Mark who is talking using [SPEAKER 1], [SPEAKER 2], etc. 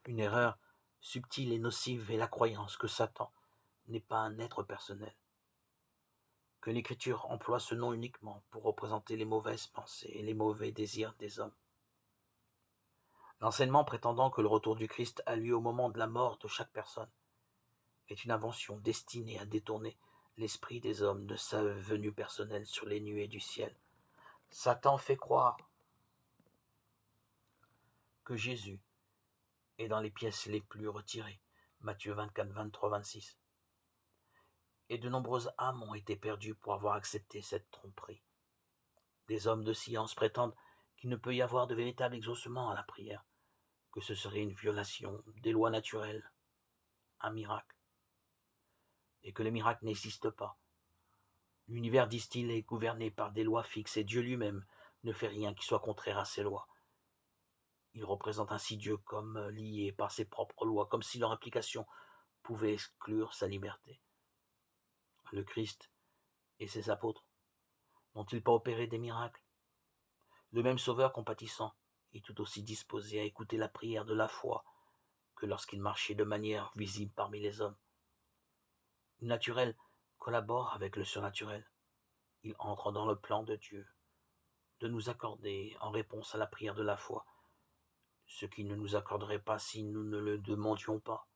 [SPEAKER 1] Une erreur subtile et nocive est la croyance que Satan n'est pas un être personnel, que l'Écriture emploie ce nom uniquement pour représenter les mauvaises pensées et les mauvais désirs des hommes. L'enseignement prétendant que le retour du Christ a lieu au moment de la mort de chaque personne est une invention destinée à détourner l'esprit des hommes de sa venue personnelle sur les nuées du ciel. Satan fait croire que Jésus est dans les pièces les plus retirées, Matthieu 24, 23, 26. Et de nombreuses âmes ont été perdues pour avoir accepté cette tromperie. Des hommes de science prétendent qu'il ne peut y avoir de véritable exaucement à la prière, que ce serait une violation des lois naturelles, un miracle, et que les miracles n'existent pas. L'univers, disent-ils, est gouverné par des lois fixes et Dieu lui-même ne fait rien qui soit contraire à ces lois. Il représente ainsi Dieu comme lié par ses propres lois, comme si leur application pouvait exclure sa liberté. Le Christ et ses apôtres n'ont-ils pas opéré des miracles? Le même Sauveur compatissant est tout aussi disposé à écouter la prière de la foi que lorsqu'il marchait de manière visible parmi les hommes. Le naturel collabore avec le surnaturel. Il entre dans le plan de Dieu de nous accorder, en réponse à la prière de la foi, ce qu'il ne nous accorderait pas si nous ne le demandions pas.